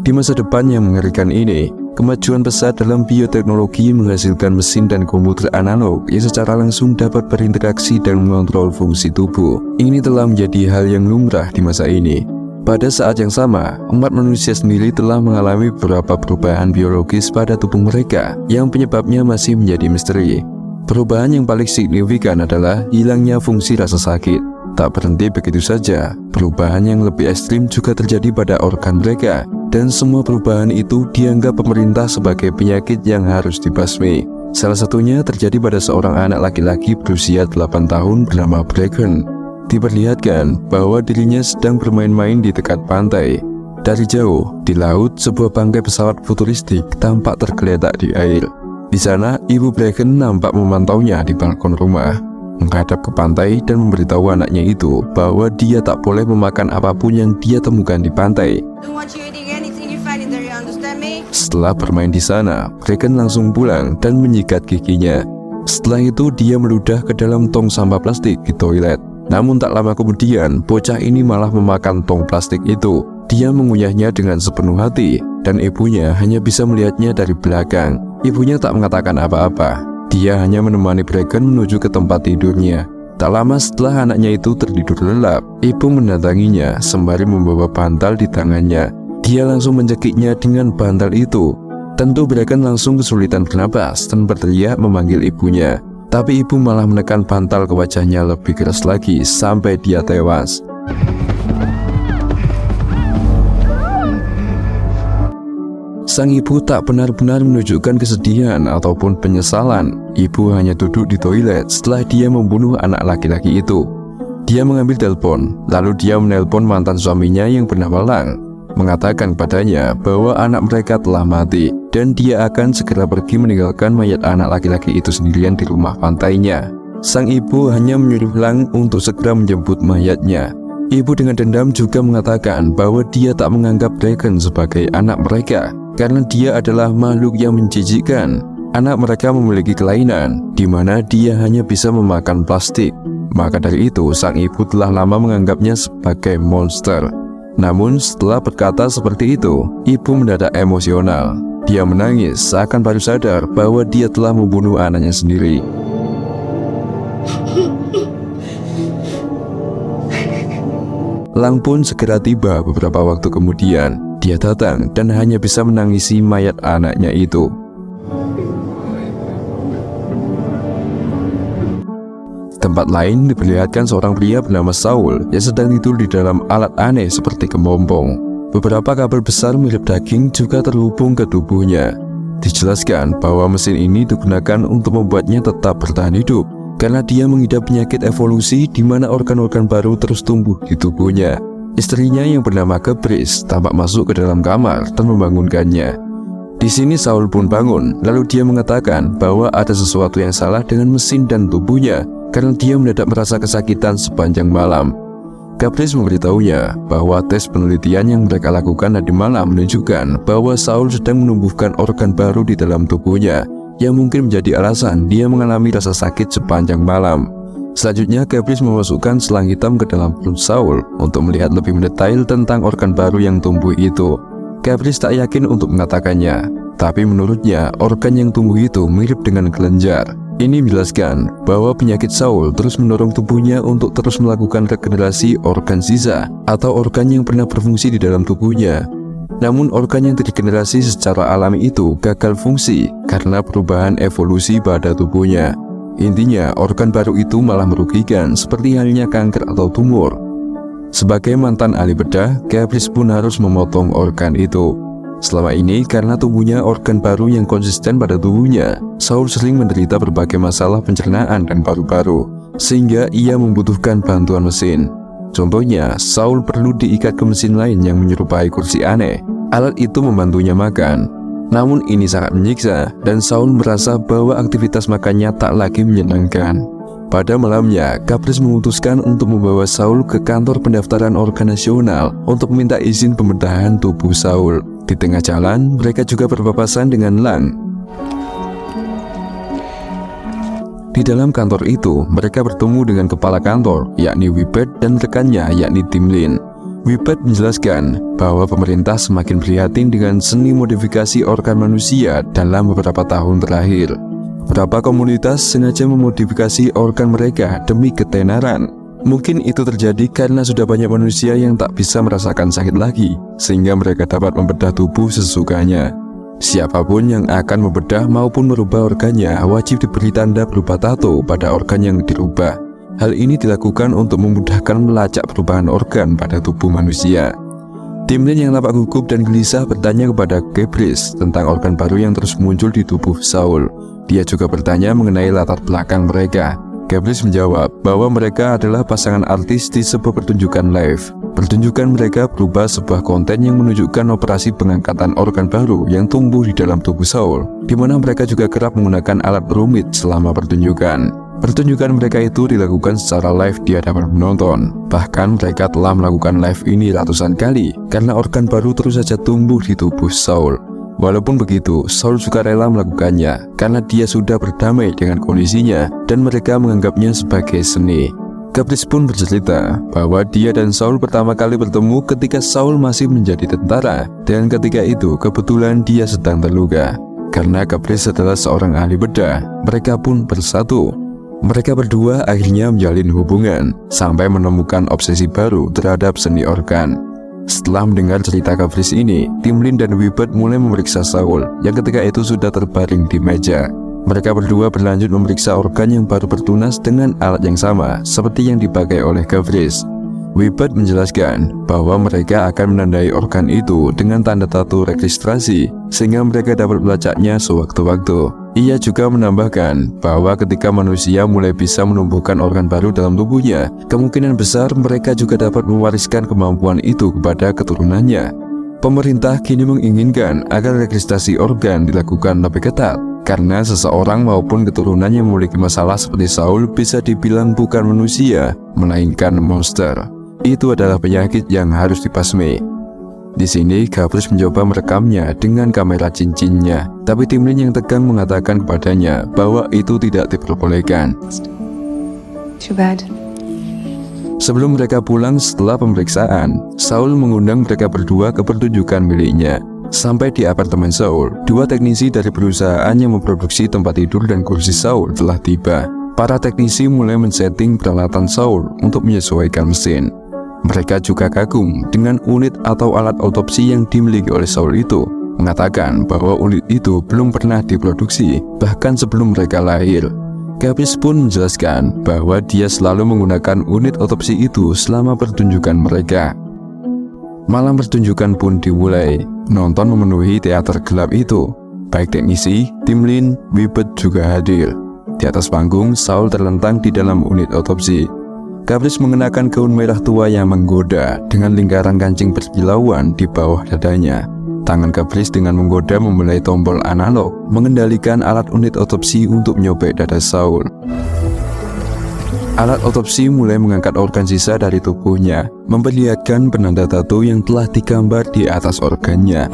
Di masa depan yang mengerikan ini, kemajuan pesat dalam bioteknologi menghasilkan mesin dan komputer analog yang secara langsung dapat berinteraksi dan mengontrol fungsi tubuh. Ini telah menjadi hal yang lumrah di masa ini. Pada saat yang sama, umat manusia sendiri telah mengalami beberapa perubahan biologis pada tubuh mereka yang penyebabnya masih menjadi misteri. Perubahan yang paling signifikan adalah hilangnya fungsi rasa sakit. Tak berhenti begitu saja, perubahan yang lebih ekstrim juga terjadi pada organ mereka, dan semua perubahan itu dianggap pemerintah sebagai penyakit yang harus dibasmi. Salah satunya terjadi pada seorang anak laki-laki berusia 8 tahun bernama Bracken. Diperlihatkan bahwa dirinya sedang bermain-main di dekat pantai. Dari jauh, di laut, sebuah bangkai pesawat futuristik tampak tergeletak di air. Di sana, ibu Bracken nampak memantaunya di balkon rumah, menghadap ke pantai dan memberitahu anaknya itu bahwa dia tak boleh memakan apapun yang dia temukan di pantai. Setelah bermain di sana, Bracken langsung pulang dan menyikat giginya. Setelah itu dia meludah ke dalam tong sampah plastik di toilet. Namun tak lama kemudian, bocah ini malah memakan tong plastik itu. Dia mengunyahnya dengan sepenuh hati, dan ibunya hanya bisa melihatnya dari belakang. Ibunya tak mengatakan apa-apa. Dia hanya menemani Bracken menuju ke tempat tidurnya. Tak lama setelah anaknya itu tertidur lelap, ibu mendatanginya sembari membawa bantal di tangannya. Dia langsung mencekiknya dengan bantal itu. Tentu Bracken langsung kesulitan bernapas dan berteriak memanggil ibunya. Tapi ibu malah menekan bantal ke wajahnya lebih keras lagi sampai dia tewas. Sang ibu tak benar-benar menunjukkan kesedihan ataupun penyesalan. Ibu hanya duduk di toilet setelah dia membunuh anak laki-laki itu. Dia mengambil telepon, lalu dia menelpon mantan suaminya yang bernama Lang, mengatakan padanya bahwa anak mereka telah mati dan dia akan segera pergi meninggalkan mayat anak laki-laki itu sendirian di rumah pantainya. Sang ibu hanya menyuruh Lang untuk segera menjemput mayatnya. Ibu dengan dendam juga mengatakan bahwa dia tak menganggap Bracken sebagai anak mereka karena dia adalah makhluk yang menjijikkan. Anak mereka memiliki kelainan di mana dia hanya bisa memakan plastik. Maka dari itu sang ibu telah lama menganggapnya sebagai monster. Namun setelah berkata seperti itu, ibu mendadak emosional. Dia menangis seakan baru sadar bahwa dia telah membunuh anaknya sendiri. Lang pun segera tiba beberapa waktu kemudian. Dia datang dan hanya bisa menangisi mayat anaknya itu. Tempat lain diperlihatkan seorang pria bernama Saul yang sedang tidur di dalam alat aneh seperti kepompong. Beberapa kabel besar mirip daging juga terhubung ke tubuhnya. Dijelaskan bahwa mesin ini digunakan untuk membuatnya tetap bertahan hidup karena dia mengidap penyakit evolusi di mana organ-organ baru terus tumbuh di tubuhnya. Istrinya yang bernama Caprice tampak masuk ke dalam kamar dan membangunkannya. Di sini Saul pun bangun, lalu dia mengatakan bahwa ada sesuatu yang salah dengan mesin dan tubuhnya karena dia mendadak merasa kesakitan sepanjang malam. Caprice memberitahunya bahwa tes penelitian yang mereka lakukan tadi malam menunjukkan bahwa Saul sedang menumbuhkan organ baru di dalam tubuhnya yang mungkin menjadi alasan dia mengalami rasa sakit sepanjang malam. Selanjutnya, Caprice memasukkan selang hitam ke dalam perut Saul untuk melihat lebih mendetail tentang organ baru yang tumbuh itu. Caprice tak yakin untuk mengatakannya, tapi menurutnya organ yang tumbuh itu mirip dengan kelenjar. Ini menjelaskan bahwa penyakit Saul terus mendorong tubuhnya untuk terus melakukan regenerasi organ sisa atau organ yang pernah berfungsi di dalam tubuhnya. Namun organ yang diregenerasi secara alami itu gagal fungsi karena perubahan evolusi pada tubuhnya. Intinya, organ baru itu malah merugikan seperti halnya kanker atau tumor. Sebagai mantan ahli bedah, Caprice pun harus memotong organ itu. Selama ini, karena tubuhnya organ baru yang konsisten pada tubuhnya, Saul sering menderita berbagai masalah pencernaan dan paru-paru, sehingga ia membutuhkan bantuan mesin. Contohnya, Saul perlu diikat ke mesin lain yang menyerupai kursi aneh. Alat itu membantunya makan. Namun ini sangat menyiksa dan Saul merasa bahwa aktivitas makannya tak lagi menyenangkan. Pada malamnya, Caprice memutuskan untuk membawa Saul ke kantor pendaftaran organ nasional untuk meminta izin pembedahan tubuh Saul. Di tengah jalan, mereka juga berpapasan dengan Lang. Di dalam kantor itu, mereka bertemu dengan kepala kantor, yakni Wibert, dan rekannya, yakni Tim Lin. Whippet menjelaskan bahwa pemerintah semakin prihatin dengan seni modifikasi organ manusia dalam beberapa tahun terakhir. Beberapa komunitas sengaja memodifikasi organ mereka demi ketenaran. Mungkin itu terjadi karena sudah banyak manusia yang tak bisa merasakan sakit lagi, sehingga mereka dapat membedah tubuh sesukanya. Siapapun yang akan membedah maupun merubah organnya wajib diberi tanda berupa tato pada organ yang dirubah. Hal ini dilakukan untuk memudahkan melacak perubahan organ pada tubuh manusia. Timlin yang tampak gugup dan gelisah bertanya kepada Gabrys tentang organ baru yang terus muncul di tubuh Saul. Dia juga bertanya mengenai latar belakang mereka. Gabrys menjawab bahwa mereka adalah pasangan artis di sebuah pertunjukan live. Pertunjukan mereka berubah sebuah konten yang menunjukkan operasi pengangkatan organ baru yang tumbuh di dalam tubuh Saul, di mana mereka juga kerap menggunakan alat rumit selama pertunjukan. Pertunjukan mereka itu dilakukan secara live di hadapan penonton. Bahkan mereka telah melakukan live ini ratusan kali karena organ baru terus saja tumbuh di tubuh Saul. Walaupun begitu, Saul juga rela melakukannya karena dia sudah berdamai dengan kondisinya dan mereka menganggapnya sebagai seni. Gabrys pun bercerita bahwa dia dan Saul pertama kali bertemu ketika Saul masih menjadi tentara, dan ketika itu kebetulan dia sedang terluka. Karena Gabrys adalah seorang ahli bedah, mereka pun bersatu. Mereka berdua akhirnya menjalin hubungan sampai menemukan obsesi baru terhadap seni organ. Setelah mendengar cerita Gabrys ini, Timlin dan Whippet mulai memeriksa Saul yang ketika itu sudah terbaring di meja. Mereka berdua berlanjut memeriksa organ yang baru bertunas dengan alat yang sama seperti yang dipakai oleh Gabrys. Whippet menjelaskan bahwa mereka akan menandai organ itu dengan tanda tato registrasi sehingga mereka dapat melacaknya sewaktu-waktu. Ia juga menambahkan bahwa ketika manusia mulai bisa menumbuhkan organ baru dalam tubuhnya, kemungkinan besar mereka juga dapat mewariskan kemampuan itu kepada keturunannya. Pemerintah kini menginginkan agar registrasi organ dilakukan lebih ketat, karena seseorang maupun keturunan yang memiliki masalah seperti Saul bisa dibilang bukan manusia, melainkan monster. Itu adalah penyakit yang harus dibasmi. Di sini Gabrys mencoba merekamnya dengan kamera cincinnya, tapi Timlin yang tegang mengatakan kepadanya bahwa itu tidak diperbolehkan. Too bad. Sebelum mereka pulang setelah pemeriksaan, Saul mengundang mereka berdua ke pertunjukan miliknya. Sampai di apartemen Saul, dua teknisi dari perusahaan yang memproduksi tempat tidur dan kursi Saul telah tiba. Para teknisi mulai men-setting peralatan Saul untuk menyesuaikan mesin. Mereka juga kagum dengan unit atau alat otopsi yang dimiliki oleh Saul itu, mengatakan bahwa unit itu belum pernah diproduksi, bahkan sebelum mereka lahir. Gabrys pun menjelaskan bahwa dia selalu menggunakan unit otopsi itu selama pertunjukan mereka. Malam pertunjukan pun dimulai. Penonton memenuhi teater gelap itu. Baik teknisi, Timlin, Whippet juga hadir. Di atas panggung, Saul terlentang di dalam unit otopsi. Gabrys mengenakan gaun merah tua yang menggoda dengan lingkaran kancing berkilauan di bawah dadanya. Tangan Gabrys dengan menggoda memulai tombol analog, mengendalikan alat unit otopsi untuk menyobek dada Saul. Alat otopsi mulai mengangkat organ sisa dari tubuhnya, memperlihatkan penanda tato yang telah digambar di atas organnya.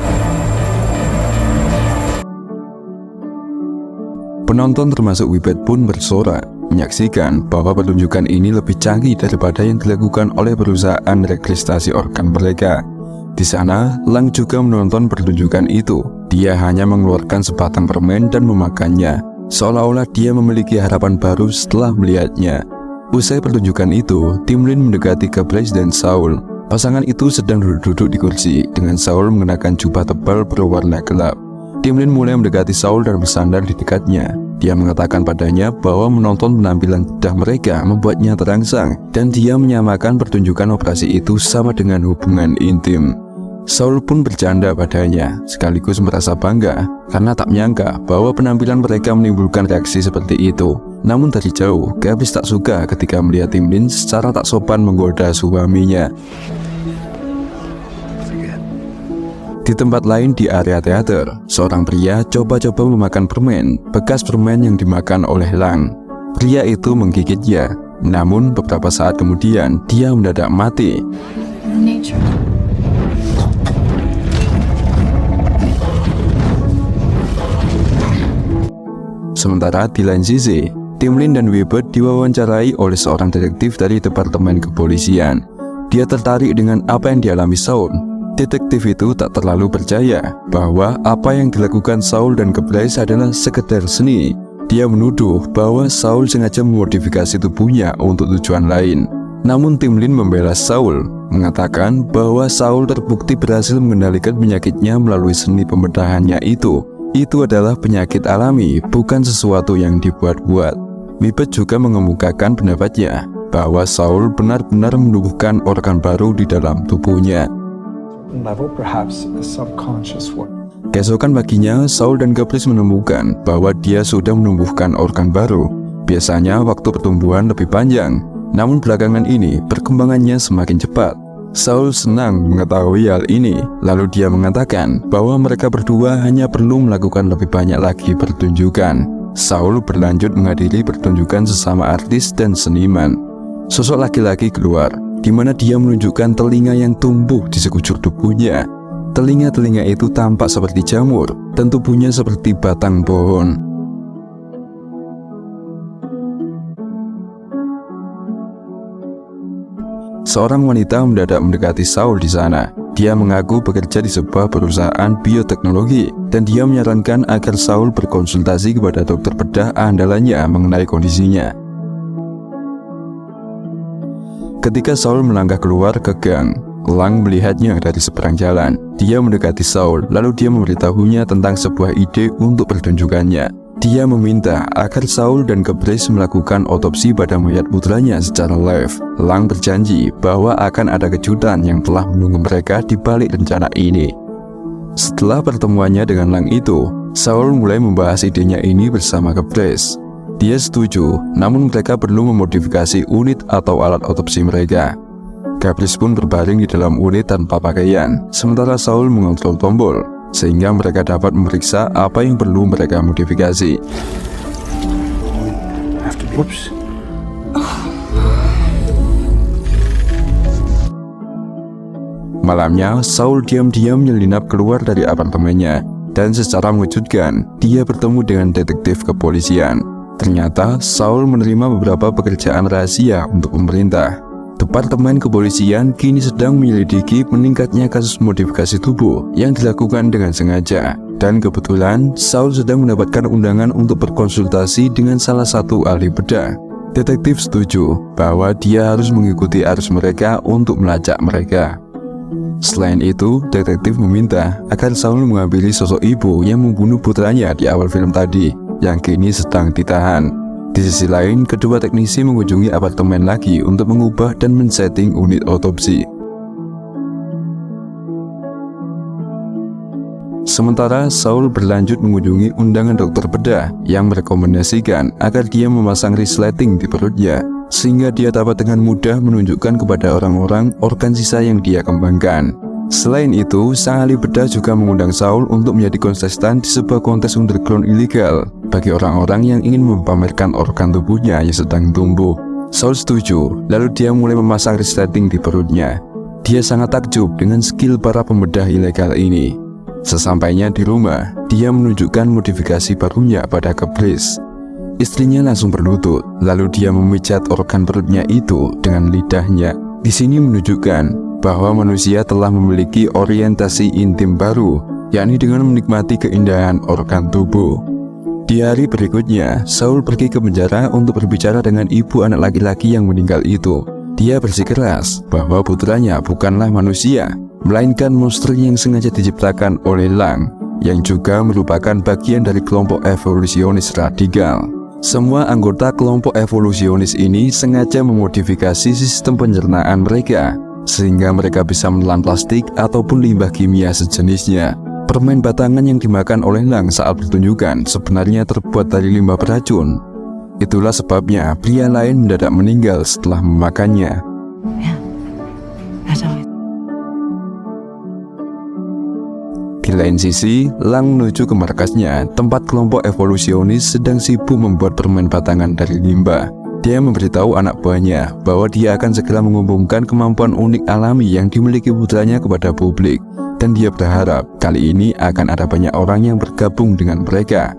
Penonton termasuk Whippet pun bersorak, menyaksikan bahwa pertunjukan ini lebih canggih daripada yang dilakukan oleh perusahaan registrasi organ mereka. Di sana, Lang juga menonton pertunjukan itu. Dia hanya mengeluarkan sebatang permen dan memakannya, seolah-olah dia memiliki harapan baru setelah melihatnya. Usai pertunjukan itu, Timlin mendekati Gabrys dan Saul. Pasangan itu sedang duduk-duduk di kursi, dengan Saul mengenakan jubah tebal berwarna gelap. Timlin mulai mendekati Saul dan bersandar di dekatnya. Dia mengatakan padanya bahwa menonton penampilan bedah mereka membuatnya terangsang, dan dia menyamakan pertunjukan operasi itu sama dengan hubungan intim. Saul pun bercanda padanya, sekaligus merasa bangga karena tak menyangka bahwa penampilan mereka menimbulkan reaksi seperti itu. Namun dari jauh, Gabrys tak suka ketika melihat Timlin secara tak sopan menggoda suaminya. Di tempat lain di area teater, seorang pria coba-coba memakan permen, bekas permen yang dimakan oleh Lang. Pria itu menggigitnya, namun beberapa saat kemudian dia mendadak mati. Sementara di lain sisi, Timlin dan Whippet diwawancarai oleh seorang detektif dari Departemen Kepolisian. dia tertarik dengan apa yang dialami Saul. Detektif itu tak terlalu percaya bahwa apa yang dilakukan Saul dan Keblaze adalah sekedar seni. Dia menuduh bahwa Saul sengaja memodifikasi tubuhnya untuk tujuan lain. Namun tim Lin membela Saul, mengatakan bahwa Saul terbukti berhasil mengendalikan penyakitnya melalui seni pembedahannya itu. Itu adalah penyakit alami, bukan sesuatu yang dibuat-buat. Mipet juga mengemukakan pendapatnya bahwa Saul benar-benar menumbuhkan organ baru di dalam tubuhnya. Level, perhaps a subconscious one. Keesokan paginya, Saul dan Keblaze menemukan bahwa dia sudah menumbuhkan organ baru. Biasanya waktu pertumbuhan lebih panjang, namun belakangan ini perkembangannya semakin cepat. Saul senang mengetahui hal ini, lalu dia mengatakan bahwa mereka berdua hanya perlu melakukan lebih banyak lagi pertunjukan. Saul berlanjut menghadiri pertunjukan sesama artis dan seniman. Sosok laki-laki keluar, di mana dia menunjukkan telinga yang tumbuh di sekujur tubuhnya. Telinga-telinga itu tampak seperti jamur, dan tubuhnya seperti batang pohon. Seorang wanita mendadak mendekati Saul di sana. Dia mengaku bekerja di sebuah perusahaan bioteknologi, dan dia menyarankan agar Saul berkonsultasi kepada dokter bedah andalannya mengenai kondisinya. Ketika Saul melangkah keluar ke gang, Lang melihatnya dari seberang jalan. Dia mendekati Saul, lalu dia memberitahunya tentang sebuah ide untuk pertunjukannya. Dia meminta agar Saul dan Keblaze melakukan otopsi pada mayat putranya secara live. Lang berjanji bahwa akan ada kejutan yang telah menunggu mereka di balik rencana ini. Setelah pertemuannya dengan Lang itu, Saul mulai membahas idenya ini bersama Keblaze. Dia setuju, namun mereka perlu memodifikasi unit atau alat otopsi mereka. Keblaze pun berbaring di dalam unit tanpa pakaian, sementara Saul mengontrol tombol, sehingga mereka dapat memeriksa apa yang perlu mereka modifikasi. Whoops. Malamnya, Saul diam-diam menyelinap keluar dari apartemennya, dan secara mengejutkan, dia bertemu dengan detektif kepolisian. Ternyata, Saul menerima beberapa pekerjaan rahasia untuk pemerintah. Departemen kepolisian kini sedang menyelidiki meningkatnya kasus modifikasi tubuh yang dilakukan dengan sengaja. Dan kebetulan, Saul sedang mendapatkan undangan untuk berkonsultasi dengan salah satu ahli bedah. Detektif setuju bahwa dia harus mengikuti arus mereka untuk melacak mereka. Selain itu, detektif meminta agar Saul menghampiri sosok ibu yang membunuh putranya di awal film tadi, yang kini sedang ditahan. Di sisi lain, kedua teknisi mengunjungi apartemen lagi untuk mengubah dan men-setting unit otopsi. Sementara Saul berlanjut mengunjungi undangan dokter bedah yang merekomendasikan agar dia memasang resleting di perutnya, sehingga dia dapat dengan mudah menunjukkan kepada orang-orang organ sisa yang dia kembangkan. Selain itu, sang ahli bedah juga mengundang Saul untuk menjadi kontestan di sebuah kontes underground ilegal bagi orang-orang yang ingin memamerkan organ tubuhnya yang sedang tumbuh. Saul setuju, lalu dia mulai memasang resleting di perutnya. Dia sangat takjub dengan skill para pembedah ilegal ini. Sesampainya di rumah, dia menunjukkan modifikasi barunya pada Keblaze. Istrinya langsung berlutut, lalu dia memijat organ perutnya itu dengan lidahnya. Di sini menunjukkan bahwa manusia telah memiliki orientasi intim baru, yakni dengan menikmati keindahan organ tubuh. Di hari berikutnya, Saul pergi ke penjara untuk berbicara dengan ibu anak laki-laki yang meninggal itu. Dia bersikeras bahwa putranya bukanlah manusia, melainkan monster yang sengaja diciptakan oleh Lang, yang juga merupakan bagian dari kelompok evolusionis radikal. Semua anggota kelompok evolusionis ini sengaja memodifikasi sistem pencernaan mereka, sehingga mereka bisa menelan plastik ataupun limbah kimia sejenisnya. Permen batangan yang dimakan oleh Lang saat pertunjukan sebenarnya terbuat dari limbah beracun. Itulah sebabnya pria lain mendadak meninggal setelah memakannya. Di lain sisi, Lang menuju ke markasnya, tempat kelompok evolusionis sedang sibuk membuat permen batangan dari limbah. Dia memberitahu anak buahnya bahwa dia akan segera mengumumkan kemampuan unik alami yang dimiliki putranya kepada publik. Dan dia berharap kali ini akan ada banyak orang yang bergabung dengan mereka.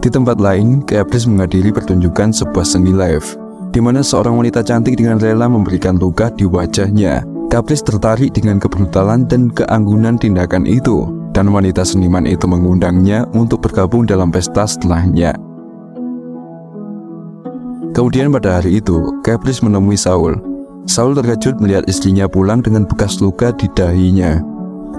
Di tempat lain, Keblaze menghadiri pertunjukan sebuah seni live, di mana seorang wanita cantik dengan rela memberikan luka di wajahnya. Caprice tertarik dengan kebrutalan dan keanggunan tindakan itu, dan wanita seniman itu mengundangnya untuk bergabung dalam pesta setelahnya. Kemudian pada hari itu, Caprice menemui Saul. Saul terkejut melihat istrinya pulang dengan bekas luka di dahinya.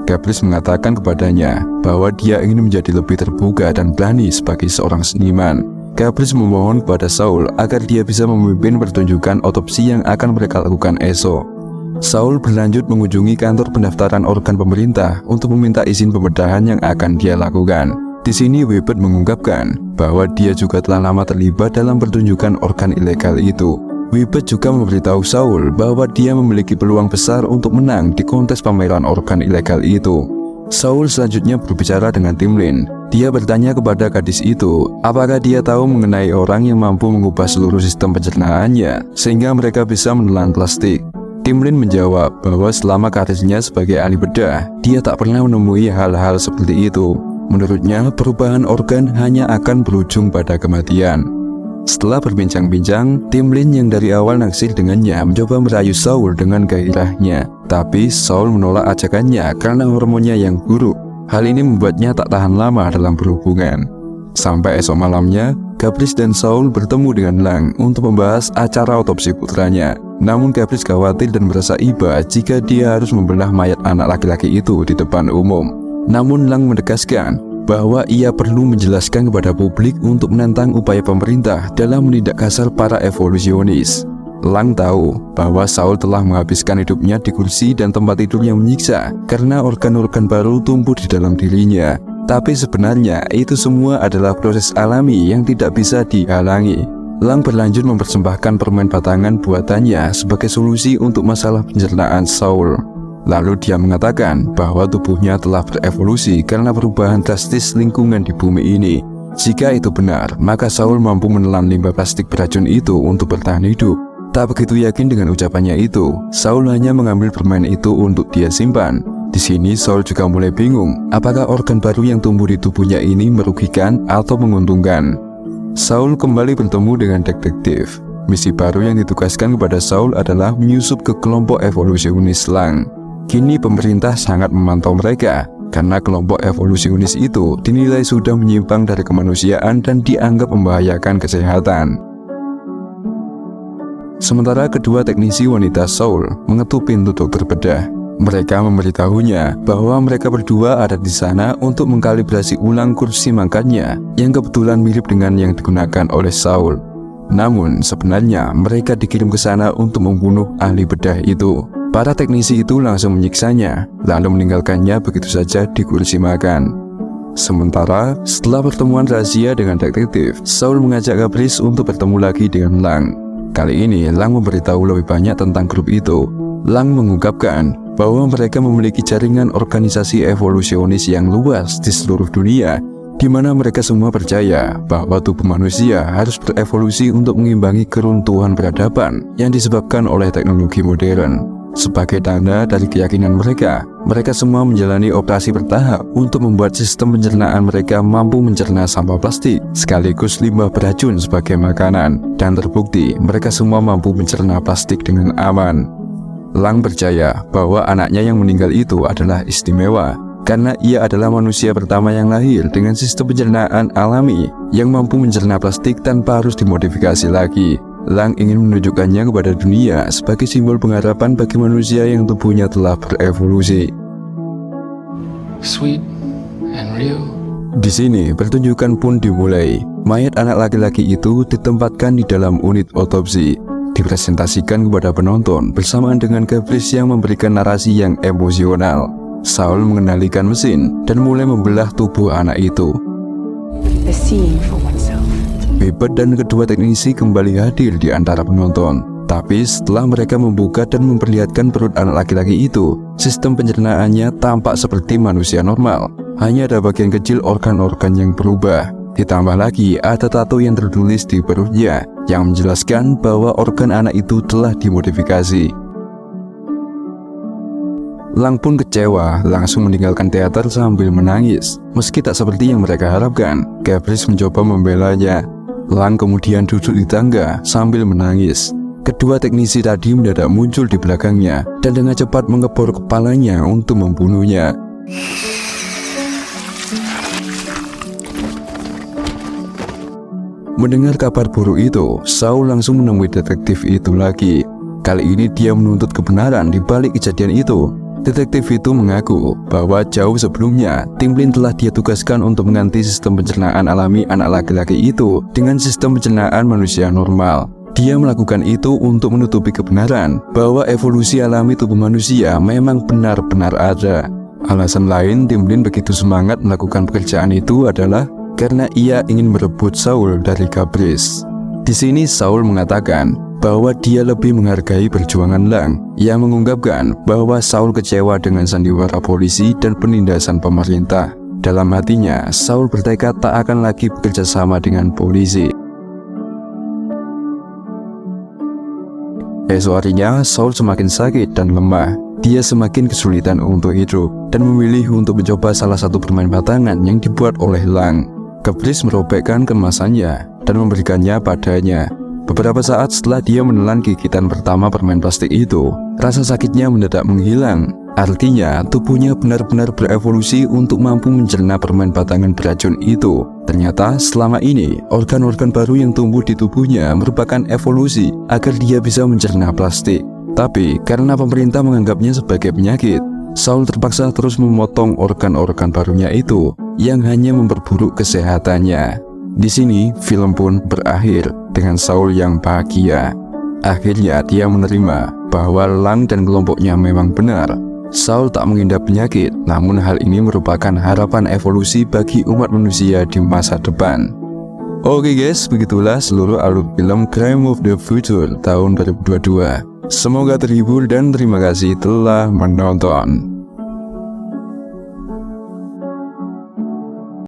Caprice mengatakan kepadanya bahwa dia ingin menjadi lebih terbuka dan berani sebagai seorang seniman. Caprice memohon kepada Saul agar dia bisa memimpin pertunjukan otopsi yang akan mereka lakukan esok. Saul berlanjut mengunjungi kantor pendaftaran organ pemerintah untuk meminta izin pembedahan yang akan dia lakukan. Di sini Whippet mengungkapkan bahwa dia juga telah lama terlibat dalam pertunjukan organ ilegal itu. Whippet juga memberitahu Saul bahwa dia memiliki peluang besar untuk menang di kontes pameran organ ilegal itu. Saul selanjutnya berbicara dengan Timlin. Dia bertanya kepada gadis itu apakah dia tahu mengenai orang yang mampu mengubah seluruh sistem pencernaannya sehingga mereka bisa menelan plastik. Timlin menjawab bahwa selama karirnya sebagai ahli bedah, dia tak pernah menemui hal-hal seperti itu. Menurutnya, perubahan organ hanya akan berujung pada kematian. Setelah berbincang-bincang, Timlin yang dari awal naksir dengannya mencoba merayu Saul dengan gairahnya. Tapi Saul menolak ajakannya karena hormonnya yang buruk. Hal ini membuatnya tak tahan lama dalam berhubungan. Sampai esok malamnya, Caprice dan Saul bertemu dengan Lang untuk membahas acara otopsi putranya. Namun Caprice khawatir dan merasa iba jika dia harus membelah mayat anak laki-laki itu di depan umum. Namun Lang menegaskan bahwa ia perlu menjelaskan kepada publik untuk menentang upaya pemerintah dalam menindak kasar para evolusionis. Lang tahu bahwa Saul telah menghabiskan hidupnya di kursi dan tempat tidur yang menyiksa karena organ-organ baru tumbuh di dalam dirinya. Tapi sebenarnya itu semua adalah proses alami yang tidak bisa dihalangi. Lang berlanjut mempersembahkan permen batangan buatannya sebagai solusi untuk masalah pencernaan Saul. Lalu dia mengatakan bahwa tubuhnya telah berevolusi karena perubahan drastis lingkungan di bumi ini. Jika itu benar, maka Saul mampu menelan limbah plastik beracun itu untuk bertahan hidup. Tak begitu yakin dengan ucapannya itu, Saul hanya mengambil permen itu untuk dia simpan. Di sini Saul juga mulai bingung, apakah organ baru yang tumbuh di tubuhnya ini merugikan atau menguntungkan. Saul kembali bertemu dengan detektif. Misi baru yang ditugaskan kepada Saul adalah menyusup ke kelompok evolusionis Lang. Kini pemerintah sangat memantau mereka karena kelompok evolusionis itu dinilai sudah menyimpang dari kemanusiaan dan dianggap membahayakan kesehatan. Sementara kedua teknisi wanita Saul mengetuk pintu dokter bedah. Mereka memberitahunya bahwa mereka berdua ada di sana untuk mengkalibrasi ulang kursi makannya yang kebetulan mirip dengan yang digunakan oleh Saul. Namun sebenarnya mereka dikirim ke sana untuk membunuh ahli bedah itu. Para teknisi itu langsung menyiksanya, lalu meninggalkannya begitu saja di kursi makan. Sementara, setelah pertemuan rahasia dengan detektif, Saul mengajak Caprice untuk bertemu lagi dengan Lang. Kali ini, Lang memberitahu lebih banyak tentang grup itu. Lang mengungkapkan bahwa mereka memiliki jaringan organisasi evolusionis yang luas di seluruh dunia, di mana mereka semua percaya bahwa tubuh manusia harus berevolusi untuk mengimbangi keruntuhan peradaban yang disebabkan oleh teknologi modern. Sebagai tanda dari keyakinan mereka, mereka semua menjalani operasi bertahap untuk membuat sistem pencernaan mereka mampu mencerna sampah plastik sekaligus limbah beracun sebagai makanan, dan terbukti mereka semua mampu mencerna plastik dengan aman. Lang percaya bahwa anaknya yang meninggal itu adalah istimewa karena ia adalah manusia pertama yang lahir dengan sistem pencernaan alami yang mampu mencerna plastik tanpa harus dimodifikasi lagi. Lang ingin menunjukkannya kepada dunia sebagai simbol pengharapan bagi manusia yang tubuhnya telah berevolusi. Sweet and real. Di sini pertunjukan pun dimulai. Mayat anak laki-laki itu ditempatkan di dalam unit otopsi, dipresentasikan kepada penonton bersamaan dengan Caprice yang memberikan narasi yang emosional. Saul mengendalikan mesin dan mulai membelah tubuh anak itu. The scene for oneself. Whippet dan kedua teknisi kembali hadir di antara penonton. Tapi setelah mereka membuka dan memperlihatkan perut anak laki-laki itu, sistem pencernaannya tampak seperti manusia normal. Hanya ada bagian kecil organ-organ yang berubah. Ditambah lagi ada tato yang tertulis di perutnya yang menjelaskan bahwa organ anak itu telah dimodifikasi. Lang pun kecewa, langsung meninggalkan teater sambil menangis. Meski tak seperti yang mereka harapkan, Caprice mencoba membelanya. Lang kemudian duduk di tangga sambil menangis. kedua teknisi tadi mendadak muncul di belakangnya dan dengan cepat mengebor kepalanya untuk membunuhnya. Mendengar kabar buruk itu, Saul langsung menemui detektif itu lagi. Kali ini dia menuntut kebenaran di balik kejadian itu. Detektif itu mengaku bahwa jauh sebelumnya, Timlin telah dia tugaskan untuk mengganti sistem pencernaan alami anak laki-laki itu dengan sistem pencernaan manusia normal. Dia melakukan itu untuk menutupi kebenaran bahwa evolusi alami tubuh manusia memang benar-benar ada. Alasan lain Timlin begitu semangat melakukan pekerjaan itu adalah karena ia ingin merebut Saul dari Gabris. Di sini Saul mengatakan bahwa dia lebih menghargai perjuangan Lang, yang mengungkapkan bahwa Saul kecewa dengan sandiwara polisi dan penindasan pemerintah. Dalam hatinya, Saul bertekad tak akan lagi bekerja sama dengan polisi. Esok harinya, Saul semakin sakit dan lemah. Dia semakin kesulitan untuk hidup dan memilih untuk mencoba salah satu permen batangan yang dibuat oleh Lang. Gabris merobekkan kemasannya dan memberikannya padanya. Beberapa saat setelah dia menelan gigitan pertama permen plastik itu, rasa sakitnya mendadak menghilang. Artinya, tubuhnya benar-benar berevolusi untuk mampu mencerna permen batangan beracun itu. Ternyata, selama ini, organ-organ baru yang tumbuh di tubuhnya merupakan evolusi agar dia bisa mencerna plastik. Tapi, karena pemerintah menganggapnya sebagai penyakit, Saul terpaksa terus memotong organ-organ barunya itu yang hanya memperburuk kesehatannya. Di sini, film pun berakhir dengan Saul yang bahagia. Akhirnya, dia menerima bahwa Lang dan kelompoknya memang benar. Saul tak mengidap penyakit, namun hal ini merupakan harapan evolusi bagi umat manusia di masa depan. Oke guys, begitulah seluruh alur film Crime of the Future tahun 2022. Semoga terhibur dan terima kasih telah menonton.